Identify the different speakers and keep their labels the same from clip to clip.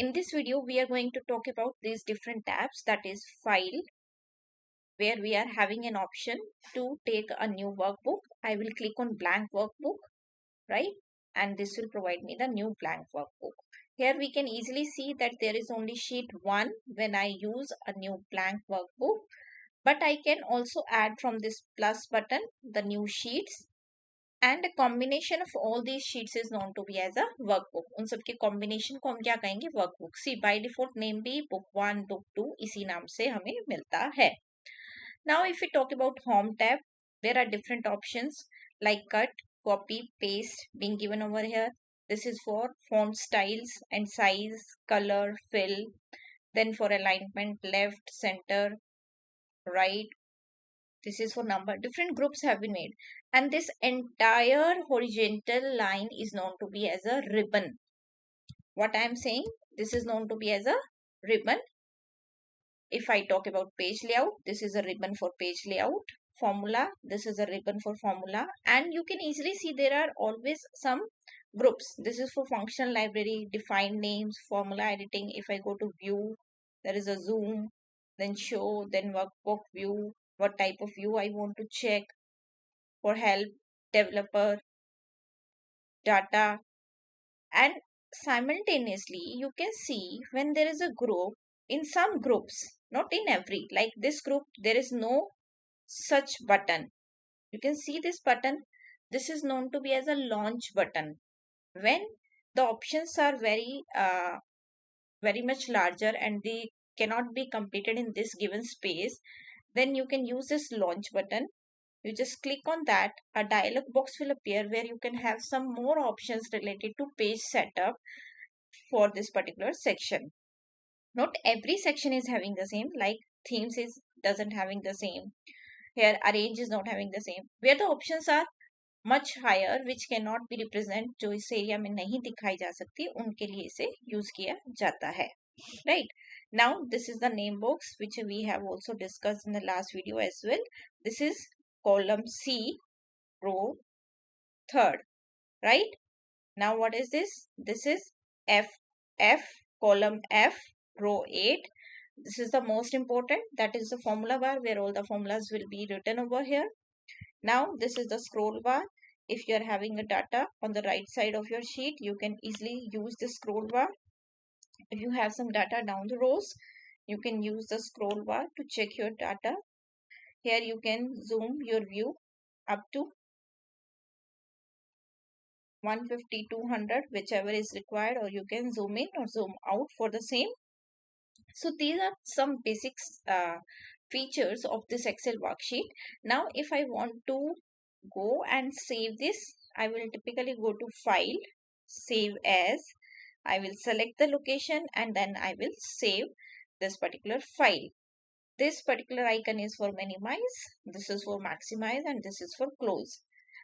Speaker 1: In this video, we are going to talk about these different tabs, that is file, where we are having an option to take a new workbook. I will click on blank workbook, right? And this will provide me the new blank workbook. Here we can easily see that there is only sheet 1 when I use a new blank workbook. But I can also add from this plus button the new sheets. And a combination of all these sheets is known to be as a workbook. उन सब के combination को हम क्या कहेंगे workbook. See, by default name भी book 1, book 2 इसी नाम से हमें मिलता है. Now if we talk about home tab, there are different options like cut, copy, paste being given over here. This is for font styles and size, color, fill. Then for alignment, left, center, right. This is for number. Different groups have been made. And this entire horizontal line is known to be as a ribbon. What I am saying, this is known to be as a ribbon. If I talk about page layout, this is a ribbon for page layout. Formula, this is a ribbon for formula. And you can easily see there are always some groups. This is for functional library, defined names, formula editing. If I go to view, there is a zoom, then show, then workbook view, what type of view I want to check, for help, developer, data, and simultaneously you can see when there is a group, in some groups, not in every, like this group, there is no such button. You can see this button. This is known to be as a launch button. When the options are very much larger and they cannot be completed in this given space, then you can use this launch button. You just click on that, a dialog box will appear where you can have some more options related to page setup for this particular section. Not every section is having the same, like themes is doesn't having the same. Here arrange is not having the same. Where the options are much higher which cannot be represent, जो इस area में नहीं दिखाई जा सकती, उनके लिए इसे यूज किया जाता है, right? Now this is the name box which we have also discussed in the last video as well. This is column C, row 3rd, right? Now what is this? This is F, column F, row 8. This is the most important, that is the formula bar where all the formulas will be written over here. Now this is the scroll bar. If you are having a data on the right side of your sheet, you can easily use the scroll bar. If you have some data down the rows, you can use the scroll bar to check your data. Here you can zoom your view up to 150, 200, whichever is required, or you can zoom in or zoom out for the same. So these are some basic features of this Excel worksheet. Now if I want to go and save this, I will typically go to File, Save As. I will select the location and then I will save this particular file. This particular icon is for minimize, this is for maximize, and this is for close.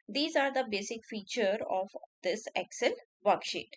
Speaker 1: These are the basic feature of this Excel worksheet.